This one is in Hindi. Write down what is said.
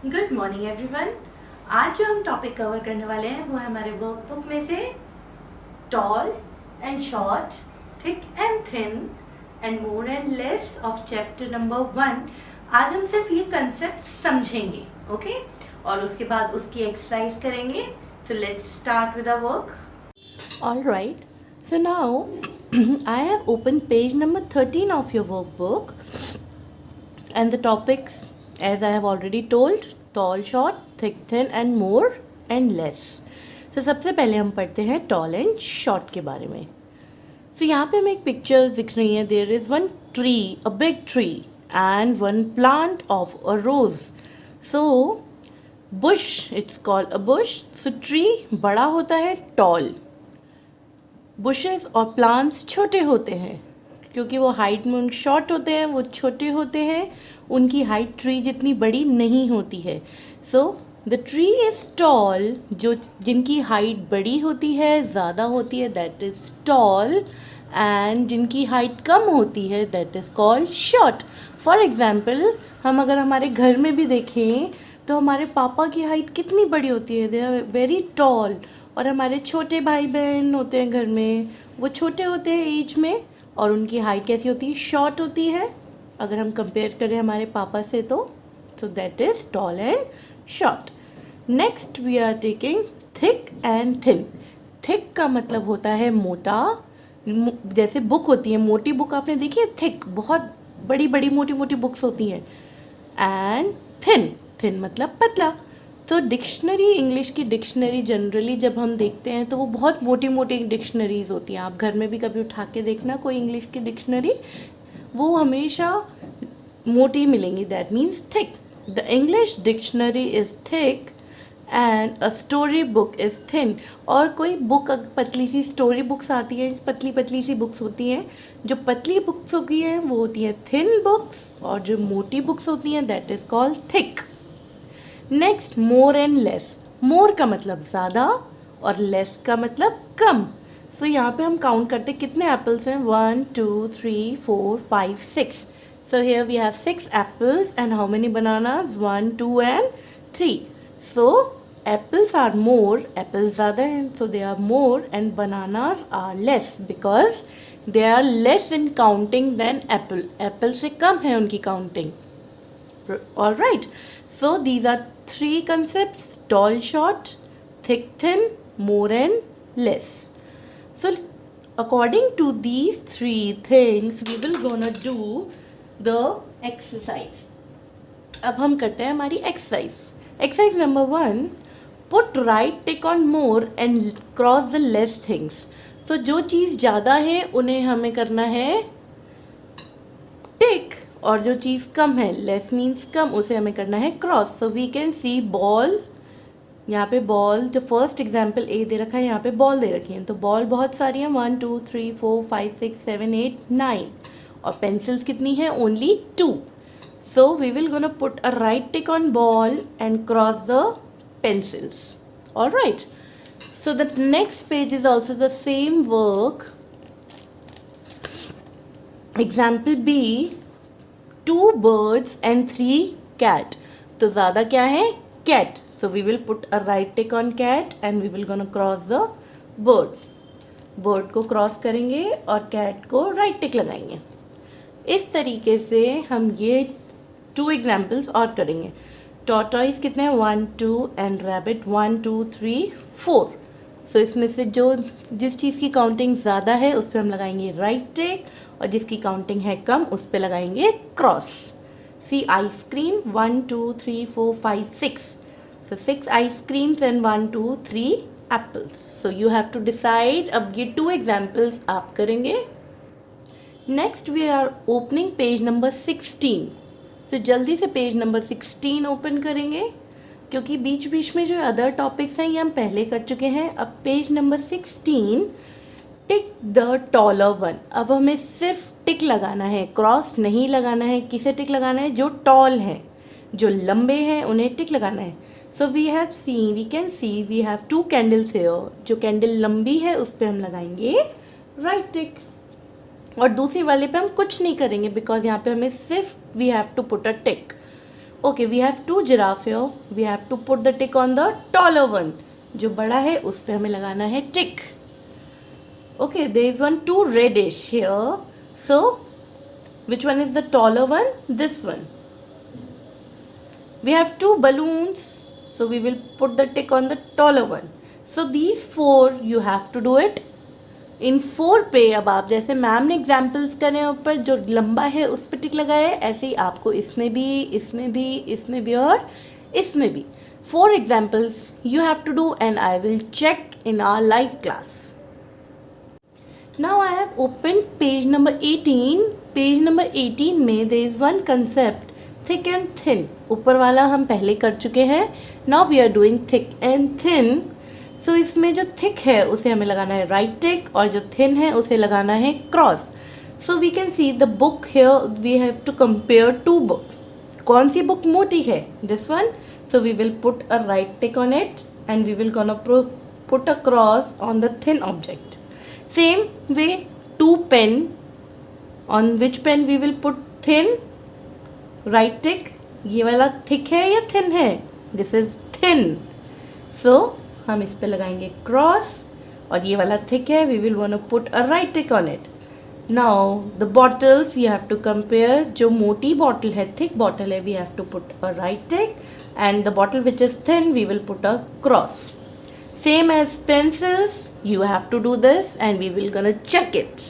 Good morning everyone. आज जो हम टॉपिक कवर करने वाले हैं वो है हमारे वर्कबुक में से toll and short, thick and thin and more and less of chapter number 1। आज हम सिर्फ ये कंसेप्ट समझेंगे, ओके? और उसके बाद उसकी एक्सरसाइज करेंगे। So let's start with our work. All right. So now I have opened page number 13 of your workbook, and the topics, as I have already told, tall, short, thick, thin and more and less. So सबसे पहले हम पढ़ते हैं tall and short के बारे में. So यहाँ पे हमें एक पिक्चर दिख रही है. There is one tree, a big tree, and one plant of a rose. So bush, it's called a bush. So tree बड़ा होता है, tall. बुशेस और प्लांट्स छोटे होते हैं क्योंकि वो हाइट में शॉर्ट होते हैं, वो छोटे होते हैं, उनकी हाइट ट्री जितनी बड़ी नहीं होती है. So the tree is tall, जो जिनकी हाइट बड़ी होती है, ज़्यादा होती है, दैट इज़ टॉल. एंड जिनकी हाइट कम होती है, that is called short. For example, हम अगर हमारे घर में भी देखें तो हमारे पापा की हाइट कितनी बड़ी होती है, दे आर वेरी टॉल. और हमारे छोटे भाई बहन होते हैं घर में, वो छोटे होते हैं एज में और उनकी हाइट कैसी होती है, शॉर्ट होती है. अगर हम कंपेयर करें हमारे पापा से तो that is tall and short. Next we are taking thick and thin. Thick का मतलब होता है मोटा, जैसे बुक होती है, मोटी बुक आपने देखी है, थिक, बहुत बड़ी बड़ी मोटी मोटी बुक्स होती हैं. एंड थिन, थिन मतलब पतला. तो डिक्शनरी, इंग्लिश की डिक्शनरी जनरली जब हम देखते हैं तो वो बहुत मोटी मोटी डिक्शनरीज होती हैं. आप घर में भी कभी उठा के देखना कोई इंग्लिश की डिक्शनरी, वो हमेशा मोटी मिलेंगी. That means thick. The English dictionary is thick and a story book is thin. और कोई बुक, पतली सी स्टोरी बुक्स आती है, पतली पतली सी बुक्स होती हैं. जो पतली बुक्स होती हैं वो होती हैं थिन बुक्स, और जो मोटी बुक्स होती हैं that is called thick. Next, more and less. More का मतलब ज़्यादा और लेस का मतलब कम. सो यहाँ पे हम काउंट करते कितने एप्पल्स हैं, 1 2 3 4 5 6. So here we have 6 apples and how many bananas, 1 2 and 3. So apples are more, apples ज़्यादा हैं, so they are more, and bananas are less because they are less in counting than apple. Apple से कम है उनकी counting. All right. So these are 3 concepts: tall, short, thick, thin, more and less. So according to these 3 things, we will gonna do the exercise. अब हम करते हैं हमारी exercise. Exercise number 1, put right tick on more and cross the less things. So जो चीज़ ज़्यादा है उन्हें हमें करना है टिक, और जो चीज़ कम है, लेस मीन्स कम, उसे हमें करना है cross. So we can see ball. यहाँ पे बॉल, जो फर्स्ट एग्जाम्पल ए दे रखा है, यहाँ पे बॉल दे रखी है. तो बॉल बहुत सारी हैं, 1 2 3 4 5 6 7 8 9. और पेंसिल्स कितनी हैं, only 2. So we will gonna put a right tick on ball and cross the pencils. All right. So the next page is also the same work. Example B, 2 birds and 3 cat. तो ज़्यादा क्या है, cat. So we will put a right tick on cat and we will gonna cross the bird. bird को क्रॉस करेंगे और cat को right tick लगाएंगे. इस तरीके से हम ये 2 एग्जाम्पल्स और करेंगे. टॉर्टॉइस कितने हैं, 1 2, एंड रैबिट 1 2 3 4. सो इसमें से जो जिस चीज़ की काउंटिंग ज़्यादा है उस पर हम लगाएंगे राइट टिक, और जिसकी काउंटिंग है कम उस पे लगाएंगे cross. See ice cream, 1 2 3 4 5 6. So 6 ice creams and 1 2 3 apples. So you have to decide. अब ये 2 एग्जाम्पल्स आप करेंगे. Next we are opening page number 16. तो जल्दी से पेज नंबर 16 ओपन करेंगे क्योंकि बीच बीच में जो अदर टॉपिक्स हैं ये हम पहले कर चुके हैं. अब page number 16, tick the taller one. अब हमें सिर्फ टिक लगाना है, क्रॉस नहीं लगाना है. किसे टिक लगाना है, जो टॉल हैं, जो लंबे हैं उन्हें टिक लगाना है. So we can see we have 2 candles here. जो कैंडल लंबी है उस पर हम लगाएंगे राइट टिक, और दूसरी वाले पे हम कुछ नहीं करेंगे बिकॉज यहाँ पे हमें सिर्फ we have to put a tick. Okay, we have two giraffe here. We have to put the tick on the taller one. जो बड़ा है उस पे हमें लगाना है tick. Okay, there is one too reddish here. So, which one is the taller one? This one. We have two balloons. So, we will put the tick on the taller one. So, these four you have to do it इन 4 पे. अब आप जैसे मैम ने एग्जाम्पल्स करें ऊपर जो लंबा है उस पर टिक लगाए, ऐसे ही आपको इसमें भी, इसमें भी, इसमें भी और इसमें भी 4 examples you have to do and I will check in our live class. Now I have open page number 18. Page number 18 में there is one concept, thick and thin. ऊपर वाला हम पहले कर चुके हैं. Now we are doing thick and thin. So इसमें जो थिक है उसे हमें लगाना है राइट टिक और जो थिन है उसे लगाना है cross. So we can see the book here. We have to compare 2 books. कौन सी बुक मोटी है? This one. So we will put a right tick on it and we will gonna put a cross on the thin object. Same way 2 pen. On which pen we will put thin? Right tick. ये वाला थिक है या थिन है? This is thin. सो हम इस पे लगाएंगे क्रॉस और ये वाला थिक है. We will want to put a right tick on it. Now the bottles you have to compare. जो मोटी बॉटल है, थिक बॉटल है, we have to put a right tick and the bottle which is thin we will put a cross. Same as pencils you have to do this and we will gonna check it.